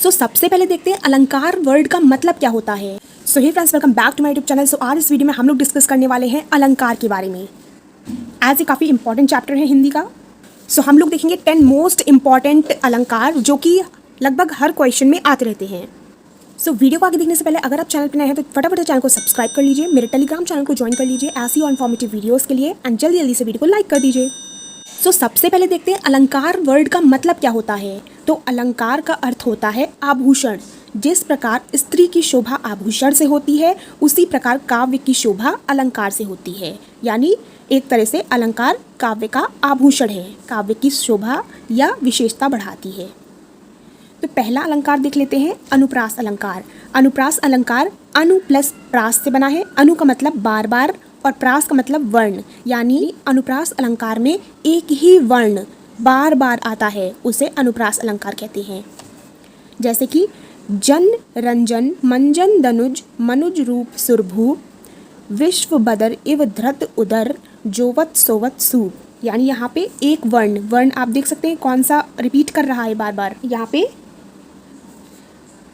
सो सबसे पहले देखते हैं अलंकार वर्ड का मतलब क्या होता है। So hey friends, welcome back to my YouTube channel. So आज इस वीडियो में हम लोग डिस्कस करने वाले हैं अलंकार के बारे में। एज ए काफ़ी इंपॉर्टेंट चैप्टर है हिंदी का। सो हम लोग देखेंगे 10 मोस्ट इंपॉर्टेंट अलंकार जो कि लगभग हर क्वेश्चन में आते रहते हैं। सो वीडियो को आगे देखने से पहले अगर आप चैनल पर नए हैं तो फटाफट चैनल को सब्सक्राइब कर लीजिए, मेरे टेलीग्राम चैनल को ज्वाइन कर लीजिए ऐसी और इन्फॉर्मेटिव वीडियोज़ के लिए, एंड जल्दी जल्दी से वीडियो को लाइक कर दीजिए। सो सबसे पहले देखते हैं अलंकार वर्ड का मतलब क्या होता है। तो अलंकार का अर्थ होता है आभूषण। जिस प्रकार स्त्री की शोभा आभूषण से होती है, उसी प्रकार काव्य की शोभा अलंकार से होती है। यानी एक तरह से अलंकार काव्य का आभूषण है, काव्य की शोभा या विशेषता बढ़ाती है। तो पहला अलंकार देख लेते हैं, अनुप्रास अलंकार। अनुप्रास अलंकार अनु प्लस प्रास से बना है। अनु का मतलब बार बार और प्रास का मतलब वर्ण, यानी अनुप्रास अलंकार में एक ही वर्ण बार बार आता है, उसे अनुप्रास अलंकार कहते हैं। जैसे कि जन रंजन मंजन दनुज मनुज रूप सुरभु विश्व बदर इव धृत उदर जोवत सोवत सू। यानी यहाँ पे एक वर्ण आप देख सकते हैं कौन सा रिपीट कर रहा है बार बार। यहाँ पे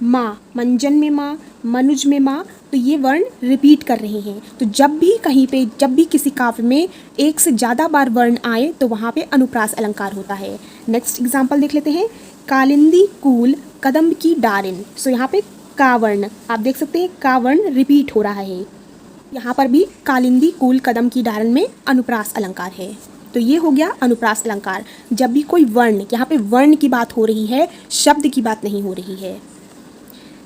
माँ, मंजन में माँ, मनुज में माँ, तो ये वर्ण रिपीट कर रहे हैं। तो जब भी कहीं पे, जब भी किसी काव्य में एक से ज़्यादा बार वर्ण आए तो वहाँ पे अनुप्रास अलंकार होता है। नेक्स्ट एग्जाम्पल देख लेते हैं, कालिंदी कूल कदम की डारिन। सो यहाँ पे का वर्ण आप देख सकते हैं, का वर्ण रिपीट हो रहा है। यहाँ पर भी कालिंदी कूल कदम की डारिन में अनुप्रास अलंकार है। तो ये हो गया अनुप्रास अलंकार, जब भी कोई वर्ण, यहाँ पे वर्ण की बात हो रही है, शब्द की बात नहीं हो रही है।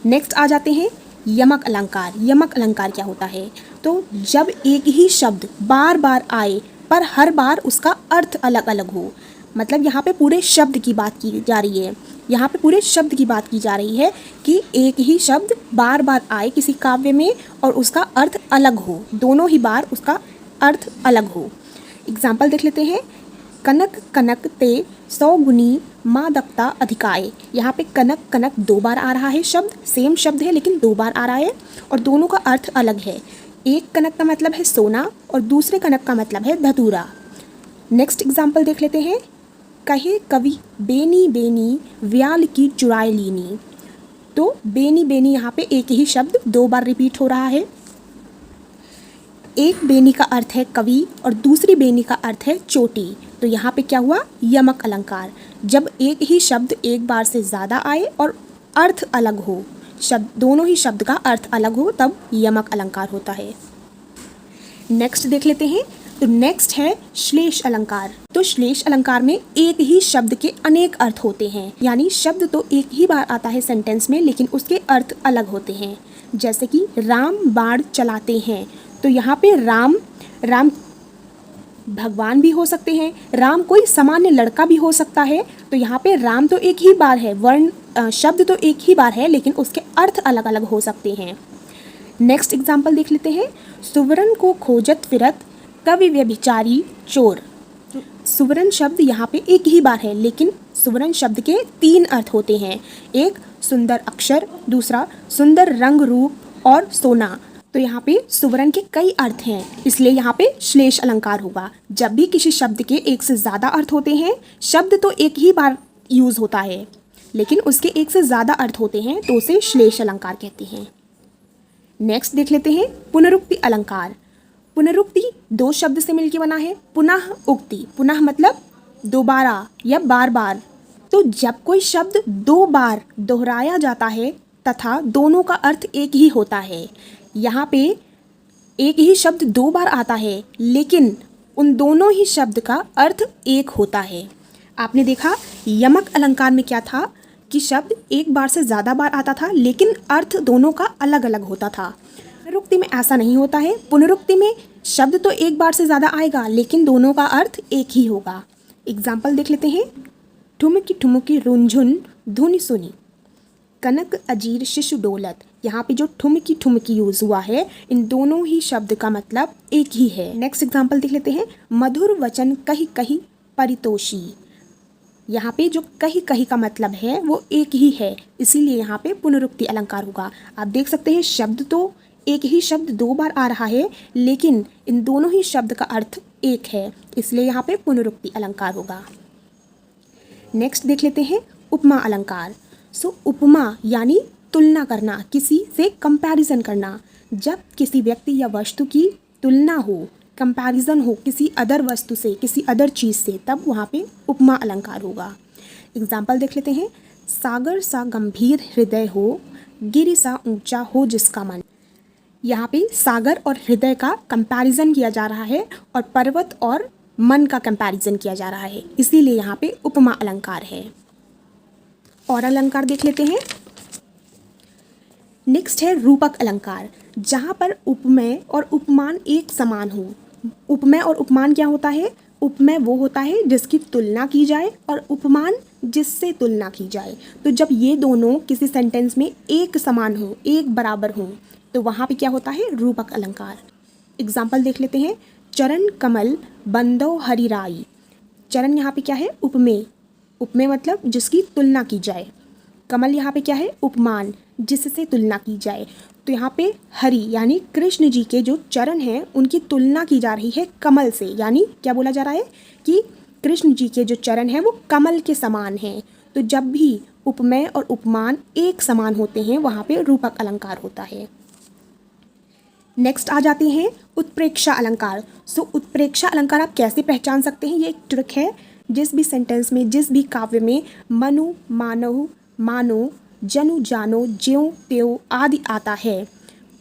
नेक्स्ट आ जाते हैं यमक अलंकार। यमक अलंकार क्या होता है? तो जब एक ही शब्द बार बार आए पर हर बार उसका अर्थ अलग अलग हो। मतलब यहाँ पे पूरे शब्द की बात की जा रही है, यहाँ पे पूरे शब्द की बात की जा रही है कि एक ही शब्द बार बार आए किसी काव्य में और उसका अर्थ अलग हो, दोनों ही बार उसका अर्थ अलग हो। एग्जाम्पल देख लेते हैं, कनक कनक ते 100 गुनी मादकता अधिकाय। यहाँ पे कनक कनक दो बार आ रहा है शब्द, सेम शब्द है लेकिन दो बार आ रहा है और दोनों का अर्थ अलग है। एक कनक का मतलब है सोना और दूसरे कनक का मतलब है धतूरा। नेक्स्ट एग्जाम्पल देख लेते हैं, कहे कवि बेनी बेनी व्याल की चुराए लीनी। तो बेनी बेनी यहाँ पे एक ही शब्द दो बार रिपीट हो रहा है। एक बेनी का अर्थ है कवि और दूसरी बेनी का अर्थ है चोटी। तो यहाँ पे क्या हुआ? यमक अलंकार। जब एक ही शब्द एक बार से ज़्यादा आए और अर्थ अलग हो, शब्द दोनों ही शब्द का अर्थ अलग हो, तब यमक अलंकार होता है। नेक्स्ट देख लेते हैं, तो नेक्स्ट है श्लेष अलंकार। तो श्लेष अलंकार में एक ही शब्द के अनेक अर्थ होते हैं, यानी शब्द तो एक ही बार आता है सेंटेंस में लेकिन उसके अर्थ अलग होते हैं। जैसे कि राम बाण चलाते हैं। तो यहाँ पे राम भगवान भी हो सकते हैं, राम कोई सामान्य लड़का भी हो सकता है। तो यहाँ पे राम तो एक ही बार है, वर्ण शब्द तो एक ही बार है लेकिन उसके अर्थ अलग अलग हो सकते हैं। नेक्स्ट एग्जाम्पल देख लेते हैं, सुवर्ण को खोजत फिरत कवि व्यभिचारी चोर। सुवर्ण शब्द यहाँ पे एक ही बार है लेकिन सुवर्ण शब्द के तीन अर्थ होते हैं, एक सुंदर अक्षर, दूसरा सुंदर रंग रूप और सोना। तो यहाँ पे सुवर्ण के कई अर्थ हैं, इसलिए यहाँ पे श्लेष अलंकार होगा। जब भी किसी शब्द के एक से ज़्यादा अर्थ होते हैं, शब्द तो एक ही बार यूज़ होता है लेकिन उसके एक से ज़्यादा अर्थ होते हैं तो उसे श्लेष अलंकार कहते हैं। नेक्स्ट देख लेते हैं पुनरुक्ति अलंकार। पुनरुक्ति दो शब्द से मिलकर बना है, पुनः उक्ति। पुनः मतलब दोबारा या बार बार। तो जब कोई शब्द दो बार दोहराया जाता है तथा दोनों का अर्थ एक ही होता है, यहाँ पे एक ही शब्द दो बार आता है लेकिन उन दोनों ही शब्द का अर्थ एक होता है। आपने देखा यमक अलंकार में क्या था कि शब्द एक बार से ज़्यादा बार आता था लेकिन अर्थ दोनों का अलग अलग होता था। पुनरुक्ति में ऐसा नहीं होता है। पुनरुक्ति में शब्द तो एक बार से ज़्यादा आएगा लेकिन दोनों का अर्थ एक ही होगा। एग्जाम्पल देख लेते हैं, ठुमकी ठुमकी रुंझुन धुनी सुनी कनक अजीर शिशु डोलत। यहाँ पे जो ठुमकी ठुमकी यूज हुआ है, इन दोनों ही शब्द का मतलब एक ही है। नेक्स्ट एग्जाम्पल देख लेते हैं, मधुर वचन कही कही परितोषी। यहाँ पे जो कही कही का मतलब है वो एक ही है, इसीलिए यहाँ पे पुनरुक्ति अलंकार होगा। आप देख सकते हैं शब्द तो एक ही शब्द दो बार आ रहा है लेकिन इन दोनों ही शब्द का अर्थ एक है, इसलिए यहाँ पे पुनरुक्ति अलंकार होगा। नेक्स्ट देख लेते हैं उपमा अलंकार। सो उपमा यानी तुलना करना, किसी से कंपैरिजन करना। जब किसी व्यक्ति या वस्तु की तुलना हो, कंपैरिजन हो किसी अदर वस्तु से, किसी अदर चीज़ से, तब वहाँ पे उपमा अलंकार होगा। एग्जाम्पल देख लेते हैं। सागर सा गंभीर हृदय हो, गिरि सा ऊंचा हो जिसका मन। यहाँ पे सागर और हृदय का कंपैरिजन किया जा रहा है और पर्वत और मन का कंपैरिजन किया जा रहा है, इसीलिए यहाँ पे उपमा अलंकार है। और अलंकार देख लेते हैं। नेक्स्ट है रूपक अलंकार, जहाँ पर उपमेय और उपमान एक समान हो। उपमेय और उपमान क्या होता है? उपमेय वो होता है जिसकी तुलना की जाए और उपमान जिससे तुलना की जाए। तो जब ये दोनों किसी सेंटेंस में एक समान हो, एक बराबर हो, तो वहाँ पे क्या होता है? रूपक अलंकार। एग्जाम्पल देख लेते हैं। चरण कमल बंदो हरिराई। चरण यहाँ पे क्या है? उपमेय। उपमेय मतलब जिसकी तुलना की जाए। कमल यहाँ पे क्या है? उपमान, जिससे तुलना की जाए। तो यहाँ पे हरि यानी कृष्ण जी के जो चरण हैं उनकी तुलना की जा रही है कमल से, यानी क्या बोला जा रहा है कि कृष्ण जी के जो चरण हैं वो कमल के समान हैं। तो जब भी उपमेय और उपमान एक समान होते हैं वहाँ पे रूपक अलंकार होता है। नेक्स्ट आ जाते हैं उत्प्रेक्षा अलंकार। सो उत्प्रेक्षा अलंकार आप कैसे पहचान सकते हैं? ये एक ट्रिक है। जिस भी सेंटेंस में, जिस भी काव्य में मनु, मानव, मानो, जनु, जानो, ज्यों, त्यों आदि आता है,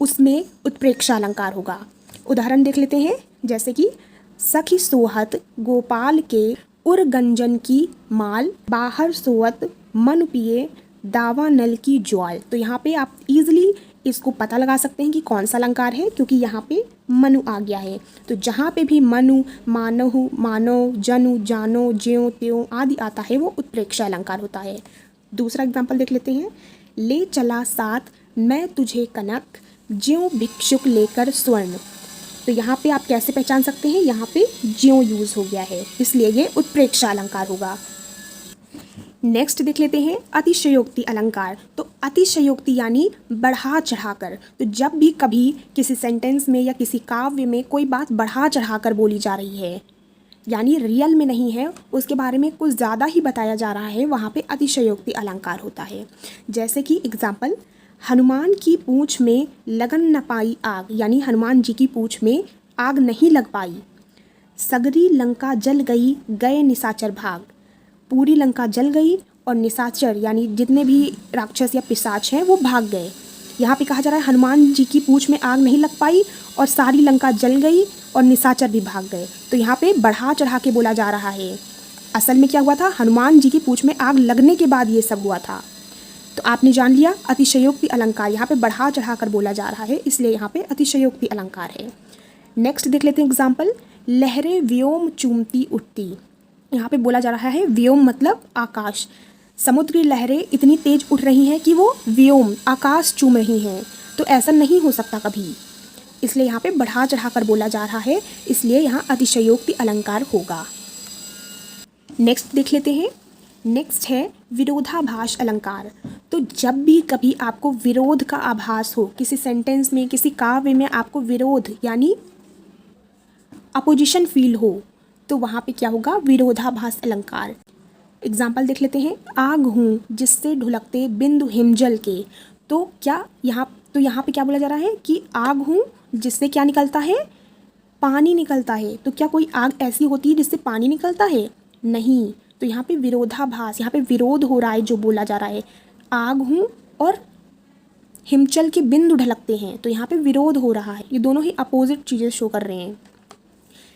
उसमें उत्प्रेक्षा अलंकार होगा। उदाहरण देख लेते हैं। जैसे कि सखी सोहत गोपाल के उर गंजन की माल, बाहर सोवत मन पिए दावा नल की ज्वाल। तो यहाँ पे आप इजीली इसको पता लगा सकते हैं कि कौन सा अलंकार है, क्योंकि यहाँ पे मनु आ गया है। तो जहाँ पे भी मनु, मानहु, मानो, जनु, जानो, ज्यों, त्यों आदि आता है वो उत्प्रेक्षा अलंकार होता है। दूसरा एग्जाम्पल देख लेते हैं। ले चला साथ मैं तुझे कनक, ज्यों भिक्षुक लेकर स्वर्ण। तो यहाँ पे आप कैसे पहचान सकते हैं? यहाँ पे ज्यों यूज हो गया है, इसलिए ये उत्प्रेक्षा अलंकार होगा। नेक्स्ट देख लेते हैं अतिशयोक्ति अलंकार। तो अतिशयोक्ति यानी बढ़ा चढ़ाकर। तो जब भी कभी किसी सेंटेंस में या किसी काव्य में कोई बात बढ़ा चढ़ाकर बोली जा रही है, यानी रियल में नहीं है, उसके बारे में कुछ ज़्यादा ही बताया जा रहा है, वहाँ पे अतिशयोक्ति अलंकार होता है। जैसे कि एग्जाम्पल, हनुमान की पूँछ में लगन न पाई आग, यानी हनुमान जी की पूँछ में आग नहीं लग पाई। सगरी लंका जल गई, गए निशाचर भाग। पूरी लंका जल गई और निशाचर यानी जितने भी राक्षस या पिशाच हैं वो भाग गए। यहाँ पे कहा जा रहा है हनुमान जी की पूँछ में आग नहीं लग पाई और सारी लंका जल गई और निशाचर भी भाग गए। तो यहाँ पे बढ़ा चढ़ा के बोला जा रहा है। असल में क्या हुआ था? हनुमान जी की पूँछ में आग लगने के बाद ये सब हुआ था। तो आपने जान लिया अतिशयोक्ति अलंकार, यहाँ पे बढ़ा चढ़ा कर बोला जा रहा है, इसलिए यहाँ पे अतिशयोक्ति अलंकार है। नेक्स्ट देख लेते हैं एग्जाम्पल। लहरें व्योम चूमती उठती। यहाँ पे बोला जा रहा है व्योम मतलब आकाश। समुद्र की लहरें इतनी तेज उठ रही हैं कि वो व्योम आकाश चूम रही हैं। तो ऐसा नहीं हो सकता कभी, इसलिए यहाँ पे बढ़ा चढ़ा कर बोला जा रहा है, इसलिए यहाँ अतिशयोक्ति अलंकार होगा। नेक्स्ट देख लेते हैं। नेक्स्ट है विरोधाभास अलंकार। तो जब भी कभी आपको विरोध का आभास हो, किसी सेंटेंस में, किसी काव्य में आपको विरोध यानी अपोजिशन फील हो, तो वहाँ पे क्या होगा? विरोधाभास अलंकार। एग्जाम्पल देख लेते हैं। आग हूँ जिससे ढुलकते बिंदु हिमजल के। तो क्या यहाँ पे क्या बोला जा रहा है कि आग हूँ जिससे क्या निकलता है? पानी निकलता है। तो क्या कोई आग ऐसी होती है जिससे पानी निकलता है? नहीं। तो यहाँ पे विरोधाभास, यहाँ पे विरोध हो रहा है जो बोला जा रहा है। आग हूँ और हिमचल के बिंदु ढलकते हैं, तो यहाँ पे विरोध हो रहा है। ये दोनों ही अपोजिट चीज़ें शो कर रहे हैं।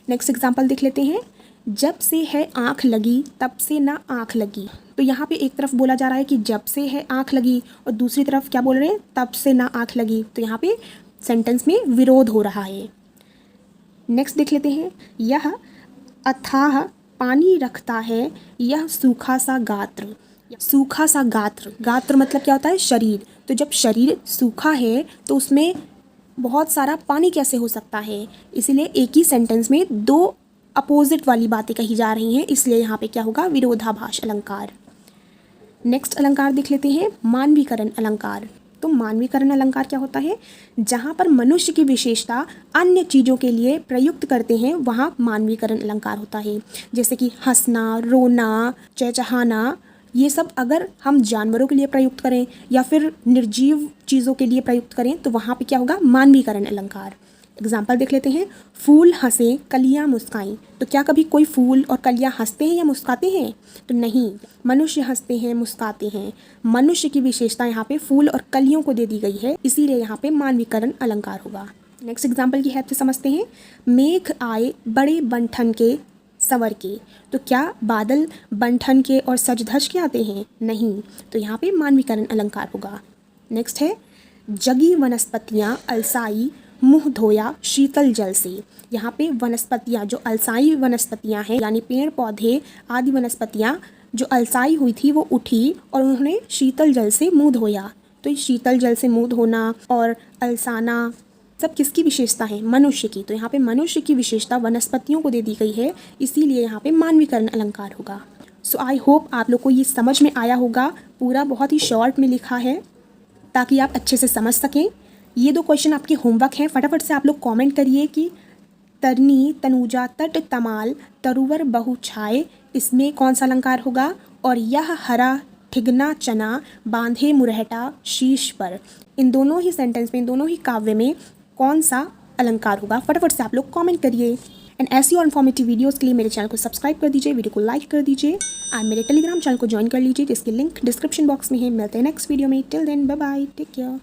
नेक्स्ट एग्जाम्पल देख लेते हैं। जब से है आँख लगी तब से ना आँख लगी। तो यहाँ पे एक तरफ बोला जा रहा है कि जब से है आँख लगी और दूसरी तरफ क्या बोल रहे हैं? तब से ना आँख लगी। तो यहाँ पे सेंटेंस में विरोध हो रहा है। नेक्स्ट देख लेते हैं। यह अथाह पानी रखता है, यह सूखा सा गात्र। सूखा सा गात्र, गात्र मतलब क्या होता है? शरीर। तो जब शरीर सूखा है तो उसमें बहुत सारा पानी कैसे हो सकता है? इसलिए एक ही सेंटेंस में दो अपोजिट वाली बातें कही जा रही हैं, इसलिए यहाँ पे क्या होगा? विरोधाभास अलंकार। नेक्स्ट अलंकार देख लेते हैं। मानवीकरण अलंकार। तो मानवीकरण अलंकार क्या होता है? जहाँ पर मनुष्य की विशेषता अन्य चीज़ों के लिए प्रयुक्त करते हैं वहाँ मानवीकरण अलंकार होता है। जैसे कि हंसना, रोना, चहचहाना, ये सब अगर हम जानवरों के लिए प्रयुक्त करें या फिर निर्जीव चीज़ों के लिए प्रयुक्त करें तो वहाँ पे क्या होगा, मानवीकरण अलंकार। एग्जाम्पल देख लेते हैं, फूल हंसे कलियाँ मुस्काईं। तो क्या कभी कोई फूल और कलियाँ हंसते हैं या मुस्काते हैं? तो नहीं, मनुष्य हंसते हैं, मुस्काते हैं। मनुष्य की विशेषता यहाँ पे फूल और कलियों को दे दी गई है, इसीलिए यहाँ पे मानवीकरण अलंकार होगा। नेक्स्ट एग्जाम्पल की हेल्प से समझते हैं, मेघ आए बड़े बंठन के संवर के। तो क्या बादल बंठन के और सज धज के आते हैं? नहीं, तो यहाँ पे मानवीकरण अलंकार होगा। नेक्स्ट है, जगी वनस्पतियाँ अलसाई मुँह धोया शीतल जल से। यहाँ पे वनस्पतियाँ, जो अलसाई वनस्पतियाँ हैं यानी पेड़ पौधे आदि वनस्पतियाँ जो अलसाई हुई थी वो उठी और उन्होंने शीतल जल से मुँह धोया। तो इस शीतल जल से मुँह धोना और अलसाना सब किसकी विशेषता है? मनुष्य की। तो यहाँ पे मनुष्य की विशेषता वनस्पतियों को दे दी गई है, इसीलिए यहाँ पे मानवीकरण अलंकार होगा। सो आई होप आप लोग को ये समझ में आया होगा। पूरा बहुत ही शॉर्ट में लिखा है ताकि आप अच्छे से समझ सकें। ये 2 क्वेश्चन आपके होमवर्क हैं, फटाफट से आप लोग कमेंट करिए कि तरनी तनुजा तट तमाल तरुवर बहु छाए, इसमें कौन सा अलंकार होगा? और यह हरा ठिगना चना बांधे मुरहटा शीश पर, इन दोनों ही सेंटेंस में, इन दोनों ही काव्य में कौन सा अलंकार होगा? फटाफट से आप लोग कमेंट करिए। एंड ऐसी और इन्फॉर्मेटिव वीडियोस के लिए मेरे चैनल को सब्सक्राइब कर दीजिए, वीडियो को लाइक कर दीजिए और मेरे टेलीग्राम चैनल को ज्वाइन कर लीजिए जिसकी लिंक डिस्क्रिप्शन बॉक्स में है। मिलते हैं नेक्स्ट वीडियो में। Till then bye bye, take care.